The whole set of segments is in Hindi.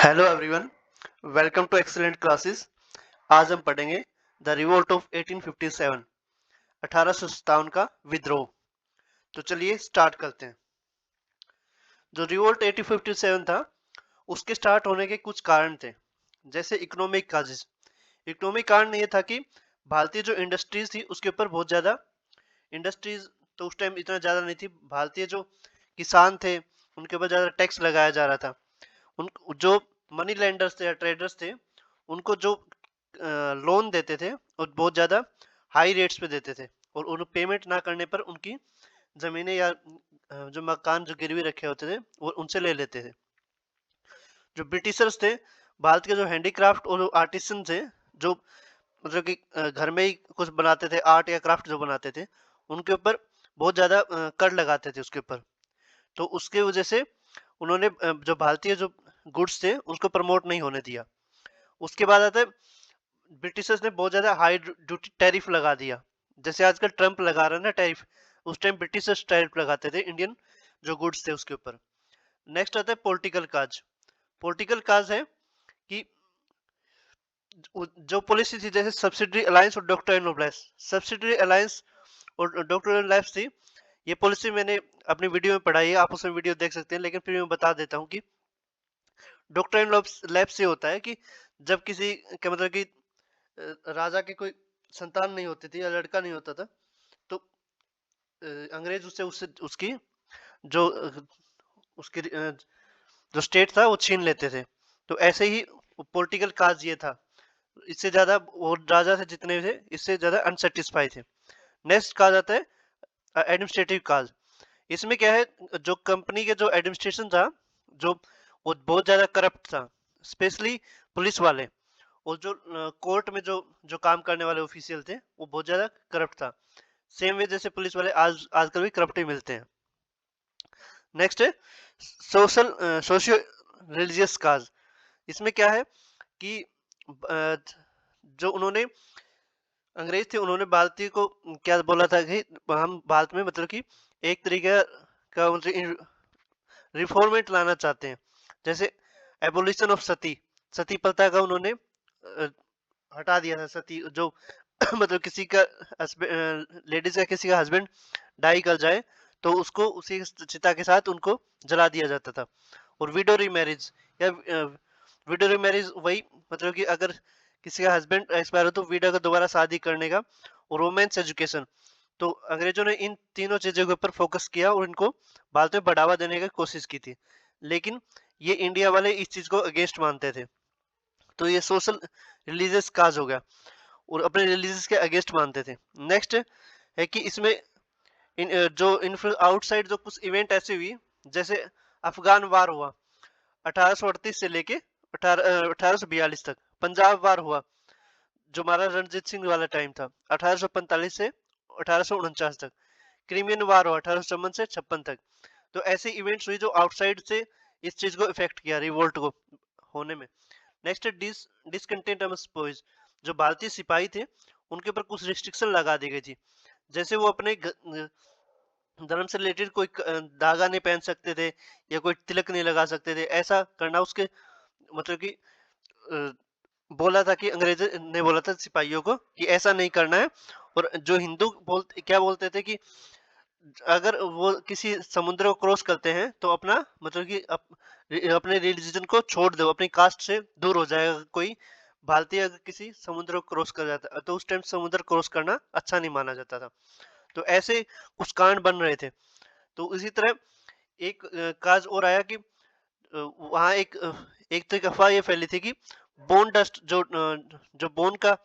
Hello everyone, welcome to excellent classes. आज हम पढ़ेंगे द रिवोल्ट ऑफ 1857, 1857 का विद्रोह। तो चलिए स्टार्ट करते हैं। जो रिवोल्ट 1857 था, उसके स्टार्ट होने के कुछ कारण थे, जैसे इकोनॉमिक काजेस। इकोनॉमिक कारण ये था कि भारतीय जो इंडस्ट्रीज थी उसके ऊपर बहुत ज्यादा इंडस्ट्रीज तो उस टाइम इतना ज्यादा नहीं थी। भारतीय जो किसान थे उनके ऊपर ज्यादा टैक्स लगाया जा रहा था। उन जो मनी लेंडर्स थे या ट्रेडर्स थे, उनको जो लोन देते थे और बहुत ज़्यादा हाई रेट्स पे देते थे, और उन पेमेंट ना करने पर उनकी ज़मीनें या जो मकान जो गिरवी रखे होते थे वो उनसे ले लेते थे। जो ब्रिटिशर्स थे, भारत के जो हैंडीक्राफ्ट और आर्टिसन थे, जो मतलब कि घर में ही कुछ बनाते थे, आर्ट या क्राफ्ट जो बनाते थे, उनके ऊपर बहुत ज़्यादा कर लगाते थे उसके ऊपर। तो उसके वजह से उन्होंने जो भारतीय जो गुड्स थे उसको प्रमोट नहीं होने दिया। उसके बाद आता है, ब्रिटिशर्स ने बहुत ज्यादा हाई ड्यूटी टैरिफ लगा दिया, जैसे आजकल ट्रम्प लगा रहा है ना टैरिफ। उस टाइम ब्रिटिशर्स टैरिफ लगाते थे इंडियन जो गुड्स थे उसके ऊपर। नेक्स्ट आता है पॉलिटिकल काज। पॉलिटिकल काज है कि जो पॉलिसी थी, जैसे सब्सिडरी अलायंस और doctrine of lapse. Subsidiary alliance और डॉक्ट्राइन ऑफ लैप्स थी, ये पॉलिसी मैंने अपनी वीडियो में पढ़ाई है, आप उसमें वीडियो देख सकते हैं, लेकिन फिर मैं बता देता हूँ कि डॉक्ट्राइन ऑफ लैप्स ये होता है कि जब किसी के मतलब कि राजा की कोई संतान नहीं होती थी या लड़का नहीं होता था, तो अंग्रेज उससे उससे उसकी जो उसकी जो स्टेट था वो छीन लेते थे। तो ऐसे ही पॉलिटिकल काज ये था। इससे ज्यादा वो राजा थे जितने थे, इससे ज्यादा अनसेटिस्फाई थे। नेक्स्ट काज आता है एडमिनिस्ट्रेटिव काज। इसमें क्या है, जो कंपनी के जो एडमिनिस्ट्रेशन था, जो वो बहुत ज्यादा करप्ट था, स्पेशली पुलिस वाले, और जो कोर्ट में जो जो काम करने वाले ऑफिशियल थे वो बहुत ज्यादा करप्ट था। सेम वे जैसे पुलिस वाले आजकल भी करप्ट ही मिलते हैं। नेक्स्ट है सोशियो रिलीजियस काज। इसमें क्या है कि जो उन्होंने अंग्रेज थे, उन्होंने भारतीय को क्या बोला था कि हम भारत में मतलब कि एक तरीके का मतलब रिफॉर्मेट लाना चाहते हैं, जैसे एबोलिशन ऑफ सती। सती प्रथा का उन्होंने हटा दिया था। सती जो मतलब किसी का लेडीज का किसी का हस्बैंड डाई कर जाए तो उसको उसी चिता के साथ उनको जला दिया जाता था। और विडो रीमैरिज या विडो रीमैरिज वही, मतलब कि अगर किसी का हस्बैंड एक्सपायर हो तो विडो को दोबारा शादी करने का। और रोमांस एजुकेशन। तो अंग्रेजों ने इन तीनों चीजों के ऊपर फोकस किया और इनको भारत में बढ़ावा देने की कोशिश की थी, लेकिन ये इंडिया वाले इस चीज को अगेंस्ट मानते थे। तो ये सोशल रिलीजियस काज हो गया, और अपने रिलीजियस के अगेंस्ट मानते थे। नेक्स्ट है कि इसमें जो इन्फ्लुएंस आउटसाइड जो कुछ इवेंट ऐसे हुई, जैसे अफगान वार हुआ 1838 से लेके 1842 तक। पंजाब वार हुआ जो महाराजा रणजीत सिंह वाला टाइम था, 1845 से 1849 तक। क्रीमियन वार हुआ 1854 से 56 तक। तो ऐसे इवेंट्स हुई जो आउटसाइड से इस चीज को इफेक्ट किया, रिवोल्ट को होने में। नेक्स्ट है डिसकंटेंट अमंग बॉयज। जो भारतीय सिपाही थे उनके ऊपर कुछ रिस्ट्रिक्शन लगा दी गई थी, जैसे वो अपने धर्म से रिलेटेड कोई धागा नहीं पहन सकते थे या कोई तिलक नहीं लगा सकते थे। ऐसा करना उसके मतलब कि अ, बोला था कि अंग्रेज ने बोला था सिपाहियों को कि ऐसा नहीं करना है। और जो हिंदू बोलते क्या बोलते थे कि अगर वो किसी समुद्र को क्रॉस करते हैं तो अपना मतलब कि अपने रिलीजन को छोड़ दो, अपनी कास्ट से दूर हो जाएगा। कोई भारतीय अगर किसी समुद्र को क्रॉस कर जाता है तो उस टाइम समुद्र क्रॉस करना अच्छा नहीं माना जाता था। तो ऐसे कुछ कांड बन रहे थे। तो इसी तरह एक काज और आया कि वहाँ एक तो एक अफवाह ये फैली थी कि बोन डस्ट जो बोन का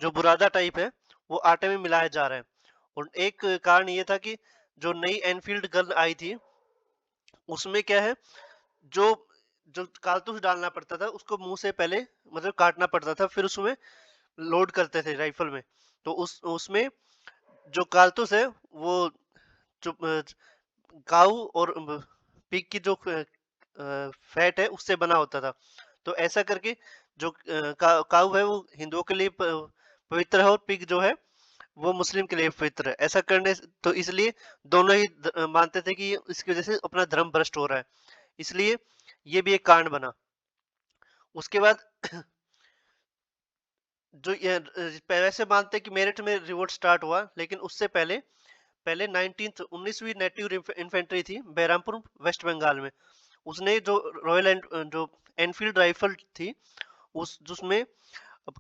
जो बुरादा टाइप है वो आटे में मिलाया जा रहा है। और एक कारण ये था कि जो नई एनफील्ड गन आई थी उसमें क्या है, जो जो कारतूस डालना पड़ता था उसको मुंह से पहले मतलब काटना पड़ता था, फिर उसमें लोड करते थे राइफल में। तो उसमें जो कारतूस है वो जो काऊ और पिग की जो फैट है उससे बना होता था। तो ऐसा करके जो काऊ है वो हिंदुओं के लिए पवित्र है, और पिग जो है वो मुस्लिम के लिए पवित्र है। ऐसा करने तो इसलिए दोनों ही मानते थे कि इसकी वजह से अपना धर्म भ्रष्ट हो रहा है, इसलिए ये भी एक कारण बना। उसके बाद जो ये वैसे मानते हैं कि मेरठ में रिवोल्ट स्टार्ट हुआ, लेकिन उससे पहले पहले 19वीं नेटिव इन्फेंट्री थी बहरामपुर वेस्ट बंगाल में। उसने जो जो एनफील्ड राइफल थी, उस जिसमें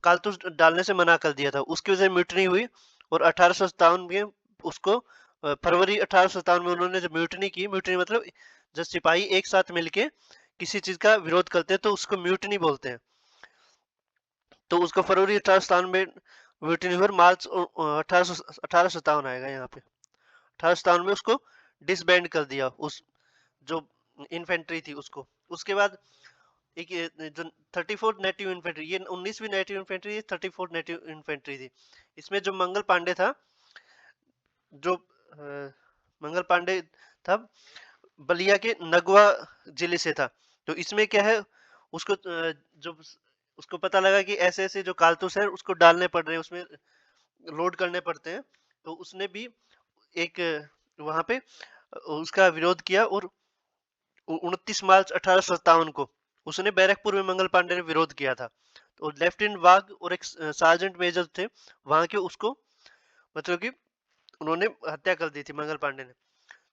कारतूस डालने से मना कर दिया था, उसकी वजह से म्यूटनी हुई। और 1857 में उसको फरवरी 1857 में उन्होंने जब म्यूटनी की, म्यूटनी मतलब जब सिपाही एक साथ मिलके किसी चीज का विरोध करते हैं तो उसको म्यूटनी बोलते हैं। तो उसको फरवरी 1857 में म्यूटनी हुई और मार्च 1857 आएगा यहाँ पे, 1857 में उसको डिसबैंड कर दिया, उस जो इन्फेंट्री थी उसको। उसके बाद एक जो 34th नेटिव इन्फेंट्री, ये 19वीं native infantry, 34th native infantry थी। इसमें जो मंगल पांडे था, जो मंगल पांडे था, बलिया के नगवा जिले से था। तो इसमें क्या है, उसको जो उसको पता लगा कि ऐसे ऐसे जो कारतूस है उसको डालने पड़ रहे हैं, उसमें लोड करने पड़ते हैं। तो उसने भी एक वहां पे उसका विरोध किया। और 29 मार्च 1857 को उसने बैरकपुर में मंगल पांडे ने विरोध किया था। तो लेफ्टिनेंट वाघ और एक सार्जेंट मेजर थे वहां के, उसको मतलब कि उन्होंने हत्या कर दी थी मंगल पांडे ने।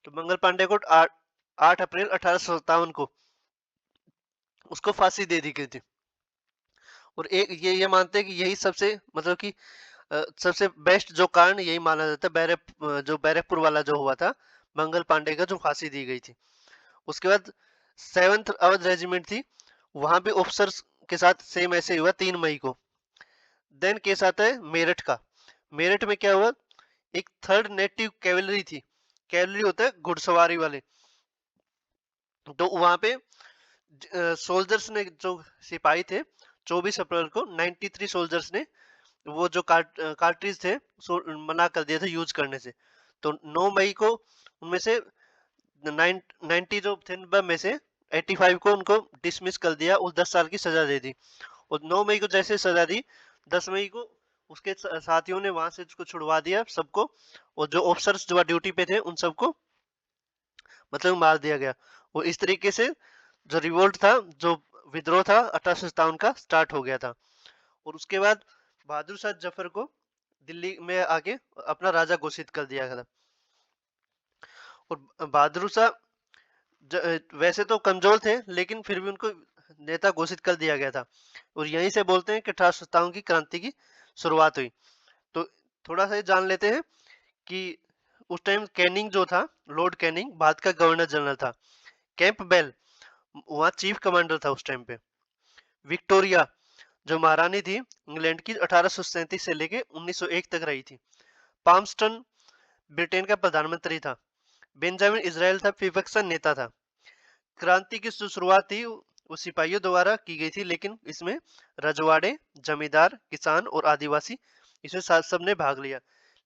तो मंगल पांडे को 8 अप्रैल 1857 को उसको फांसी दे दी गई थी। और एक ये मानते हैं कि यही सबसे मतलब कि सबसे बेस्ट जो कारण यही माना जाता है, जो बैरकपुर वाला जो हुआ था मंगल पांडे का, जो फांसी दी गई थी। उसके बाद 7th अवध रेजिमेंट थी, वहां भी ऑफिसर्स के साथ सेम ऐसे हुआ 3 मई को। देन केस आता है मेरठ का। मेरठ में क्या हुआ, एक 3rd नेटिव कैवलरी थी। कैवलरी होता है घुड़सवारी वाले। तो वहां पे सोल्जर्स ने, जो सिपाही थे, 24 अप्रैल को 93 सोल्जर्स ने वो जो कार्ट्रिज थे मना कर दिया था यूज करने से। तो 9 मई को उनमें से 90 जो थे में से 85 को उनको डिसमिस कर दिया और 10 साल की सजा दे दी। और 9 मई को जैसे सजा दी, 10 मई को उसके साथियों ने वहां से उसको छुड़वा दिया सबको। और जो ऑफिसर्स जो ड्यूटी पे थे उन सबको मतलब मार दिया गया। और इस तरीके से जो रिवोल्ट था, जो विद्रोह था 1857 का, स्टार्ट हो गया था। और उसके बाद बहादुर शाह जफर को दिल्ली में आके अपना राजा घोषित कर दिया गया था। और बहादुर शाह वैसे तो कमजोर थे, लेकिन फिर भी उनको नेता घोषित कर दिया गया था। और यहीं से बोलते हैं कि 1857 की क्रांति की शुरुआत हुई। तो थोड़ा सा जान लेते हैं कि उस टाइम कैनिंग जो था, लॉर्ड कैनिंग भारत का गवर्नर जनरल था। कैंपबेल वहाँ चीफ कमांडर था उस टाइम पे। विक्टोरिया जो महारानी थी इंग्लैंड की, 1837 से लेके 1901 तक रही थी। पामस्टन ब्रिटेन का प्रधानमंत्री था। बेंजामिन इजराइल था विपक्ष नेता था। क्रांति की जो शुरुआत थी वो सिपाहियों द्वारा की गई थी, लेकिन इसमें रजवाड़े, जमींदार, किसान और आदिवासी इसमें सबने भाग लिया।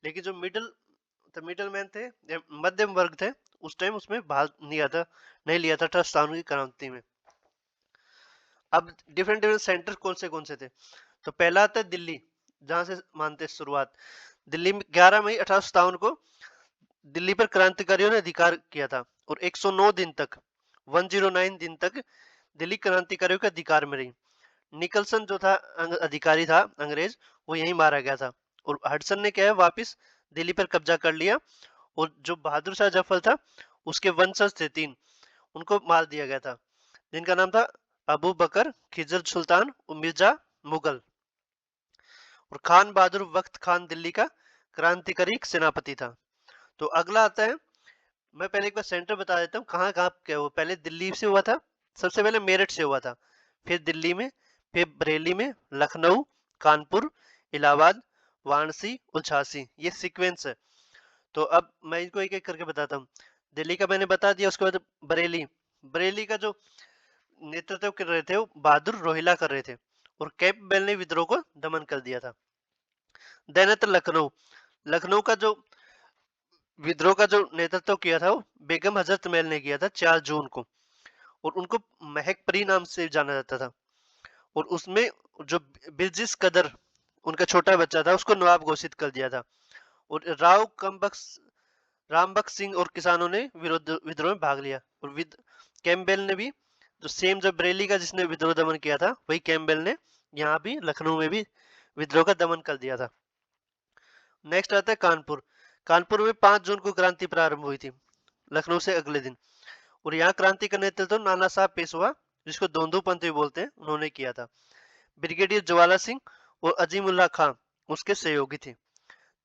लेकिन जो मिडल मैन थे, मध्यम वर्ग थे, उस टाइम उसमें भाग नहीं लिया था 1857 की क्रांति में। अब डिफरेंट डिफरेंट सेंटर कौन से थे। तो पहला आता है दिल्ली, जहां से मानते हैं शुरुआत। दिल्ली में 11 मई 1857 को दिल्ली पर क्रांतिकारियों ने अधिकार किया था। और 109 दिन तक, 109 दिन तक दिल्ली क्रांतिकारियों के अधिकार में रही। निकलसन जो था अधिकारी था अंग्रेज, वो यहीं मारा गया था। और हडसन ने क्या है, वापिस दिल्ली पर कब्जा कर लिया। और जो बहादुर शाह जफर था, उसके वंशज थे 3, उनको मार दिया गया था, जिनका नाम था अबू बकर, खिजर सुल्तान और मिर्जा मुगल। और खान बहादुर वक्त खान दिल्ली का क्रांतिकारी सेनापति था। तो अगला आता है, मैं पहले एक बार सेंटर बता देता हूँ कहाँ कहाँ क्या हुआ। पहले दिल्ली से हुआ था, सबसे पहले मेरठ से हुआ था, फिर दिल्ली में, फिर बरेली में, लखनऊ, कानपुर, इलाहाबाद, वाराणसी और झांसी। ये सीक्वेंस है। तो अब मैं इनको एक एक करके बताता हूँ। दिल्ली का मैंने बता दिया, उसके बाद बरेली। बरेली का जो नेतृत्व कर रहे थे वो बहादुर रोहिला कर रहे थे। और कैंपबेल ने विद्रोह को दमन कर दिया था। देन लखनऊ। लखनऊ का जो विद्रोह का जो नेतृत्व किया था वो बेगम हजरत महल ने किया था 4 जून को। और उनको महक परी नाम से जाना जाता था। और उसमें जो बिरजिस कदर उनका छोटा बच्चा था, उसको नवाब घोषित कर दिया था। और रामबख्श सिंह और किसानों ने विद्रोह में भाग लिया। और कैम्पबेल ने भी जो सेम जब बरेली का जिसने विद्रोह दमन किया था, वही कैम्पबेल ने यहाँ भी लखनऊ में भी विद्रोह का दमन कर दिया था। नेक्स्ट आता है कानपुर। कानपुर में 5 जून को क्रांति प्रारंभ हुई थी, लखनऊ से अगले दिन। और यहाँ क्रांति का नेतृत्व नाना साहब पेशवा, जिसको दोंदू पंथ भी बोलते हैं, उन्होंने किया था। ब्रिगेडियर ज्वाला सिंह और अजीमुल्ला खां उसके सहयोगी थे।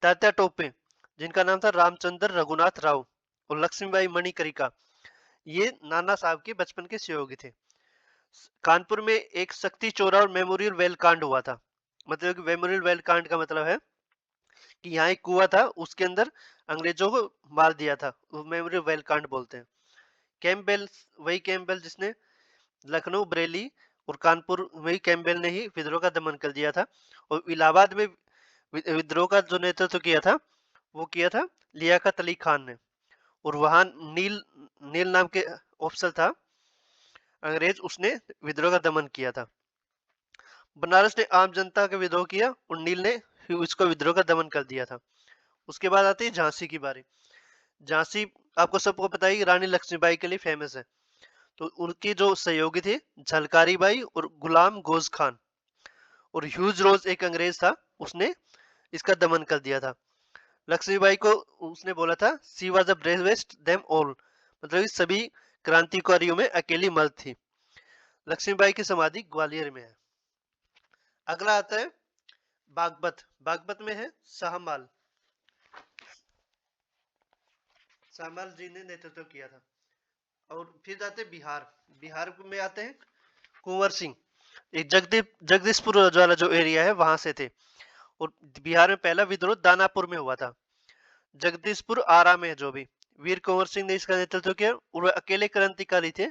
तात्या टोपे, जिनका नाम था रामचंद्र रघुनाथ राव, और लक्ष्मीबाई मणिकरिका, ये नाना साहब के बचपन के सहयोगी थे। कानपुर में एक शक्ति चौरा और मेमोरियल वेल कांड हुआ था। मतलब कि मेमोरियल वेल कांड का मतलब है कि यहाँ एक कुआं था, उसके अंदर अंग्रेजों को मार दिया था, मेमोरियल वेल कांड बोलते हैं। कैम्पबेल, वही कैम्पबेल जिसने लखनऊ, बरेली और कानपुर में ही कैम्पबेल ने ही विद्रोह का दमन कर दिया था। और इलाहाबाद में विद्रोह का जो नेतृत्व किया था, वो किया था लियाकत अली खान ने। और वहां नील नील नाम के ऑफिसर था अंग्रेज, उसने विद्रोह का दमन किया था। बनारस ने आम जनता का विद्रोह किया और नील ने इसको विद्रोह का दमन कर दिया था। उसके बाद आती है झांसी की बारी। झांसी आपको सबको पता है कि रानी लक्ष्मीबाई के लिए फेमस है। तो उनके जो सहयोगी थे झलकारी बाई और गुलाम गोज खान, और ह्यूज रोज एक अंग्रेज था, उसने इसका दमन कर दिया था। लक्ष्मीबाई को उसने बोला था she was the bravest them all, मतलब इस सभी क्रांतिकारियों में अकेली मर्द थी। लक्ष्मीबाई की समाधि ग्वालियर में है। अगला आता है बागपत। बागपत में है शाहमाल। शाहमाल जी ने नेतृत्व किया था। और फिर जाते हैं बिहार। बिहार में आते हैं कुंवर सिंह, एक जगदीशपुर वाला जो एरिया है वहां से थे। और बिहार में पहला विद्रोह दानापुर में हुआ था। जगदीशपुर आरा में जो भी वीर कुंवर सिंह ने इसका नेतृत्व किया, और वे अकेले क्रांतिकारी थे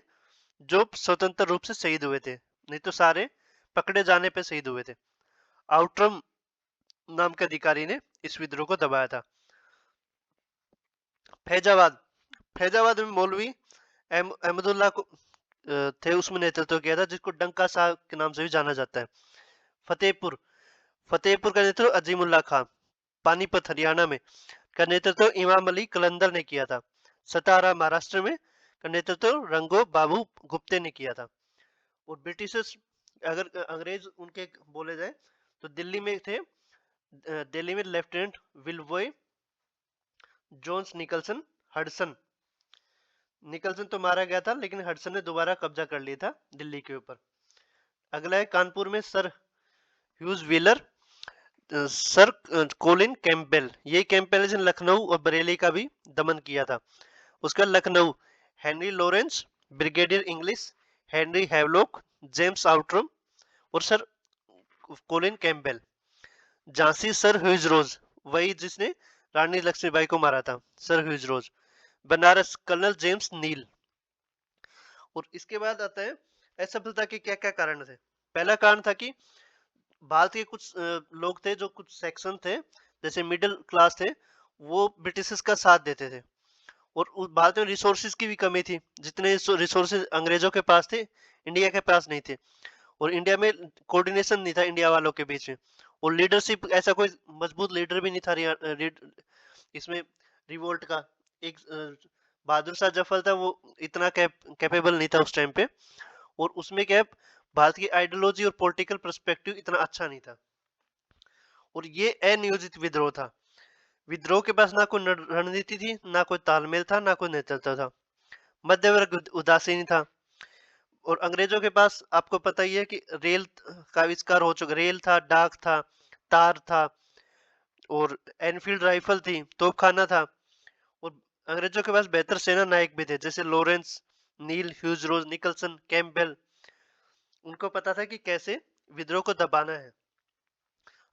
जो स्वतंत्र रूप से शहीद हुए थे, नहीं तो सारे पकड़े जाने पे शहीद हुए थे। आउटरम नाम के अधिकारी ने इस विद्रोह को दबाया था। फैजाबाद। फैजाबाद में मौलवी अहमदुल्ला को थे, उसमें नेतृत्व किया था, जिसको डंका साहब के नाम से भी जाना जाता है। फतेहपुर। फतेहपुर का नेतृत्व अजीमुल्ला खां। पानीपत हरियाणा में का नेतृत्व इमाम अली कलंदर ने किया था। सतारा महाराष्ट्र में का नेतृत्व रंगो बाबू गुप्ते ने किया था। और ब्रिटिशर्स, अगर अंग्रेज उनके बोले जाए तो दिल्ली में थे। दिल्ली में lieutenant Willoughby Jones Nicholson Hudson. Nicholson तो मारा गया था, लेकिन हडसन ने दोबारा कब्जा कर लिया था दिल्ली के ऊपर। अगला है कानपुर में sir Hugh Wheeler, sir Colin Campbell. ये कैंपबेल ने लखनऊ और बरेली का भी दमन किया था। उसका Lucknow Henry Lawrence, brigadier Inglis, Henry Havelock, James Outram और sir Colin Campbell. Jhansi sir Hugh Rose, वही जिसने रानी लक्ष्मीबाई को मारा था, sir Hugh Rose. Banaras colonel James Neill. और इसके बाद आता है असफलता के क्या क्या कारण थे। पहला कारण था कि भारत के कुछ लोग थे, जो कुछ सेक्शन थे जैसे मिडिल क्लास थे, वो ब्रिटिशर्स का साथ देते थे। और भारत में रिसोर्सेज की भी कमी थी, जितने रिसोर्सेज अंग्रेजों के पास थे इंडिया के पास नहीं थे। और इंडिया में कोऑर्डिनेशन नहीं था इंडिया वालों के बीच में। और लीडरशिप, ऐसा कोई मजबूत लीडर भी नहीं था इसमें रिवोल्ट का। एक बहादुर शाह जफर था, वो इतना कैपेबल नहीं था उस टाइम पे। और उसमें क्या है, भारत की आइडियोलॉजी और पॉलिटिकल पर्सपेक्टिव इतना अच्छा नहीं था। और ये अनियोजित विद्रोह था। विद्रोह के पास ना कोई रणनीति थी, ना कोई तालमेल था, ना कोई नेतृत्व था। मध्य वर्ग उदासीन था। और अंग्रेजों के पास आपको पता ही है कि रेल का आविष्कार हो चुका, रेल था, डाक था, तार था, और एनफील्ड राइफल थी, तोपखाना था। और अंग्रेजों के पास बेहतर सेना नायक भी थे, जैसे लॉरेंस, नील, ह्यूज रोज, निकलसन, कैम्पबेल। उनको पता था कि कैसे विद्रोह को दबाना है।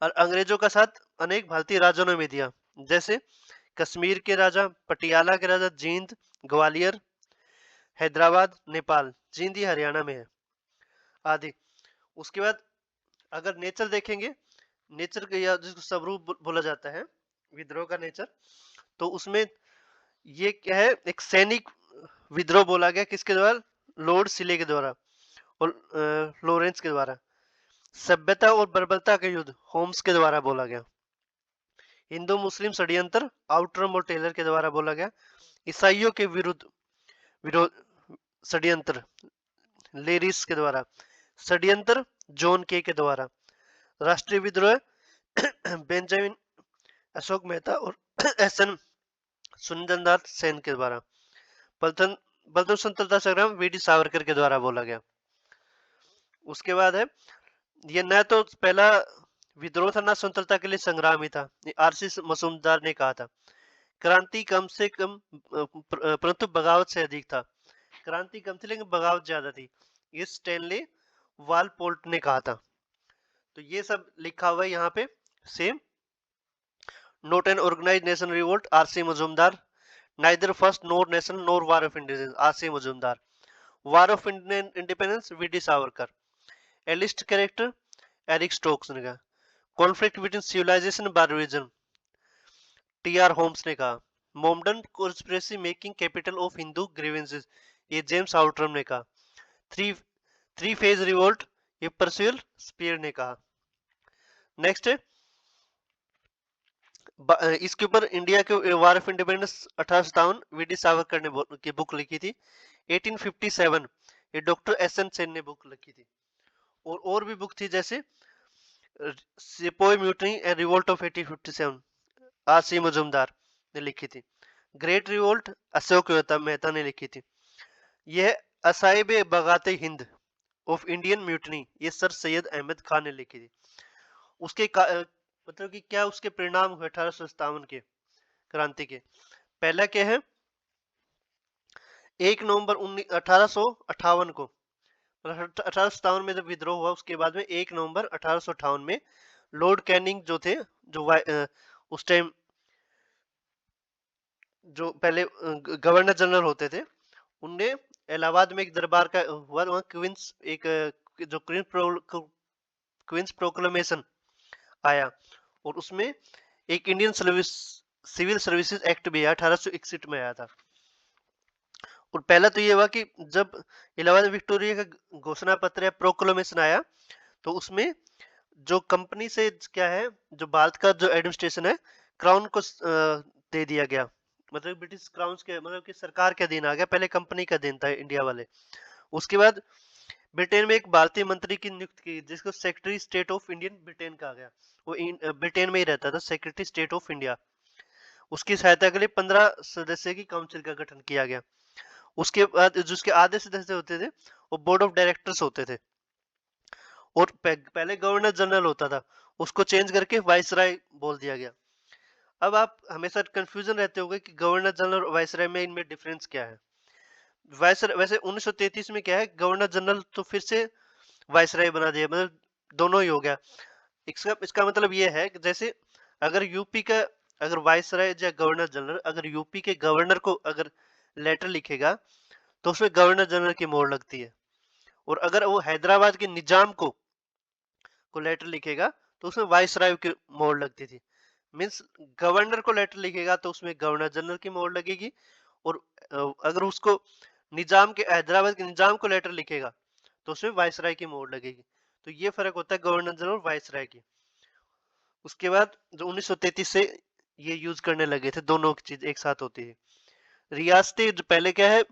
और अंग्रेजों का साथ अनेक भारतीय राजाओं ने भी दिया, जैसे कश्मीर के राजा, पटियाला के राजा, जींद, ग्वालियर, हैदराबाद, नेपाल, जींद ही हरियाणा में है, आदि। उसके बाद अगर नेचर देखेंगे, नेचर का या जिसको स्वरूप बोला जाता है विद्रोह का नेचर, तो उसमें ये क्या है, एक सैनिक विद्रोह बोला गया, किसके द्वारा, लॉर्ड सिले के द्वारा और लॉरेंस के द्वारा। सभ्यता और बर्बरता का युद्ध होम्स के द्वारा बोला गया। हिंदू मुस्लिम षड्यंत्र आउटरम और टेलर के द्वारा बोला गया। ईसाइयों के विरुद्ध विरोध षड्यंत्र लेरिस के द्वारा, षड्यंत्र जॉन के द्वारा, राष्ट्रीय विद्रोह बेंजामिन अशोक मेहता और एस.एन. सुंदरनाथ सेन के द्वारा, प्रथम प्रथम स्वतंत्रता संग्राम वी.डी. सावरकर के द्वारा बोला गया। उसके बाद है, ये न तो पहला विद्रोह था, न स्वतंत्रता के लिए संग्राम ही था। आर.सी. मजूमदार ने कहा था, क्रांति कम से कम परंतु बगावत से अधिक था। क्रांति कम थी लेकिन बगावत ज्यादा थी, ये स्टैनली वालपोल्ट ने कहा था। तो ये सब लिखा हुआ है यहाँ पे same. Not an organised nation revolt, R C. Majumdar. Neither first nor nation nor war of independence, R C. Majumdar. War of independence, V D. Savarkar. Elitist character, Eric Stokes ने कहा। Conflict between civilisation and barbarism, T R. Holmes ने कहा। Mohammedan conspiracy making capital of Hindu grievances, ये जेम्स आउटरम ने कहा। थ्री फेज रिवोल्ट, ये पर्सिवल स्पीयर ने कहा। नेक्स्ट है, इसके ऊपर इंडिया के war of independence 1857 V D. Savarkar ने की बुक लिखी थी। 1857 ये डॉक्टर एस.एन. सेन ने बुक लिखी थी। और भी बुक थी, जैसे sepoy mutiny and revolt of 1857, R C. Majumdar ने लिखी थी। ग्रेट रिवोल्ट, अशोक मेहता ने लिखी थी। यह असाइब बगाते हिंद ऑफ इंडियन म्यूटनी, ये सर सैयद अहमद खान ने लिखी थी। उसके मतलब कि क्या उसके परिणाम हुए 1857 के क्रांति के। पहला क्या है, 1 नवंबर 1858 को, 1857 में जब विद्रोह हुआ, उसके बाद में 1 नवंबर 1858 में लॉर्ड कैनिंग जो थे, जो उस टाइम जो पहले गवर्नर जनरल होते थे, उनने इलाहाबाद में एक दरबार का हुआ, वहाँ क्वींस एक जो क्वींस प्रोक्लेमेशन आया, और उसमें एक इंडियन सिविल सर्विसेज एक्ट भी 1861 में आया था। और पहला तो ये हुआ कि जब इलाहाबाद विक्टोरिया का घोषणा पत्र या प्रोक्लेमेशन आया, तो उसमें जो कंपनी से क्या है, जो भारत का जो एडमिनिस्ट्रेशन है, क्राउन को दे दिया गया, मतलब ब्रिटिश क्राउन के, मतलब कि सरकार का दिन आ गया, पहले कंपनी का दिन था इंडिया वाले। उसके बाद ब्रिटेन में एक भारतीय मंत्री की नियुक्ति की, जिसको secretary state of Indian Britain कहा गया। वो ब्रिटेन में ही रहता था, सेक्रेटरी स्टेट ऑफ इंडिया। उसकी सहायता के लिए 15 सदस्य की काउंसिल का गठन किया गया। उसके बाद जिसके आधे सदस्य होते थे, वो बोर्ड ऑफ डायरेक्टर्स होते थे। और पहले गवर्नर जनरल होता था, उसको चेंज करके वाइसराय बोल दिया गया। अब आप हमेशा कंफ्यूजन रहते होंगे कि गवर्नर जनरल और वाइसराय में इनमें डिफरेंस क्या है। वैसे 1933 में क्या है, गवर्नर जनरल तो फिर से वाइसराय बना दिया, मतलब दोनों ही हो गया। इसका मतलब ये है कि जैसे अगर यूपी का, अगर वाइसराय या गवर्नर जनरल अगर यूपी के गवर्नर को अगर लेटर लिखेगा, तो उसमें गवर्नर जनरल की मोहर लगती है। और अगर वो हैदराबाद के निजाम को लेटर लिखेगा, तो उसमें वाइसराय की मोहर लगती थी। मीन्स गवर्नर को लेटर लिखेगा तो उसमें गवर्नर जनरल की मोहर लगेगी, और अगर उसको निजाम के, हैदराबाद के निजाम को लेटर लिखेगा, तो उसमें वाइसराय की मोहर लगेगी। तो ये फर्क होता है गवर्नर जनरल और वाइसराय की। उसके बाद जो 1933 से ये यूज करने लगे थे, दोनों की चीज एक साथ होती है। रियासतें जो पहले क्या है,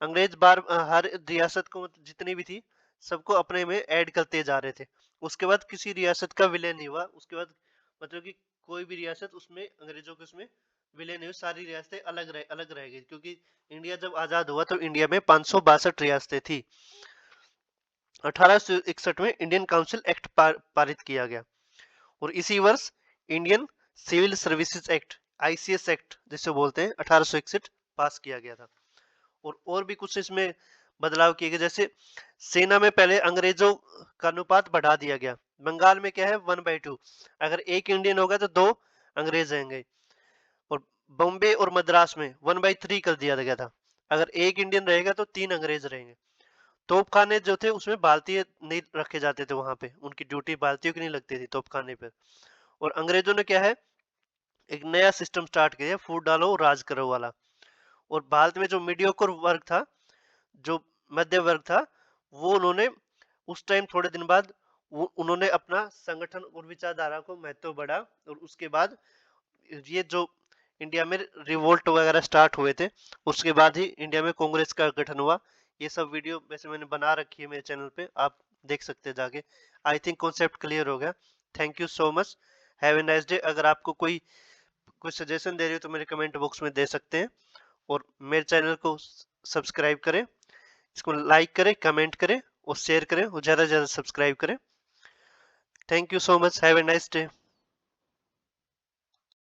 अंग्रेज हर रियासत को जितनी भी थी, सबको अपने में ऐड करते जा रहे थे। उसके बाद किसी रियासत का विलय नहीं हुआ। उसके बाद मतलब कि कोई भी रियासत उसमें अंग्रेजों के उसमें विलय नहीं हुई, सारी रियासतें अलग रह गई, क्योंकि इंडिया जब आजाद हुआ तो इंडिया में 562 रियासतें थी। 1861 में इंडियन काउंसिल एक्ट पारित किया गया, और इसी वर्ष Indian civil services act, ICS act जिसे बोलते हैं, 1861 पास किया गया था। और भी कुछ इसमें बदलाव किए गए, जैसे सेना में पहले अंग्रेजों का अनुपात बढ़ा दिया गया। बंगाल में क्या है, 1/2, अगर एक इंडियन होगा तो 2 अंग्रेज रहेंगे। और बॉम्बे और मद्रास में 1/3 कर दिया गया था, अगर एक इंडियन रहेगा तो 3 अंग्रेज रहेंगे। तोपखाने जो थे उसमें भारतीय नहीं रखे जाते थे, वहां पे उनकी ड्यूटी भारतीयों की नहीं लगती थी तोपखाने पर। और अंग्रेजों ने क्या है, एक नया सिस्टम स्टार्ट किया, फूट डालो राज करो वाला। और भारत में जो मीडियोकर वर्ग था, जो मध्य वर्ग था, वो उन्होंने उस टाइम थोड़े दिन बाद उन्होंने अपना संगठन और विचारधारा को महत्व बढ़ा। और उसके बाद ये जो इंडिया में रिवोल्ट वगैरह स्टार्ट हुए थे, उसके बाद ही इंडिया में कांग्रेस का गठन हुआ। ये सब वीडियो वैसे मैंने बना रखी है मेरे चैनल पे, आप देख सकते हैं जाके। आई थिंक कॉन्सेप्ट क्लियर हो गया। Thank you so much, have a nice day. अगर आपको कोई कोई सजेशन दे रहे हो तो मेरे कमेंट बॉक्स में दे सकते हैं, और मेरे चैनल को सब्सक्राइब करें, इसको लाइक करें, कमेंट करें और शेयर करें, और ज़्यादा से ज़्यादा सब्सक्राइब करें। Thank you so much, have a nice day.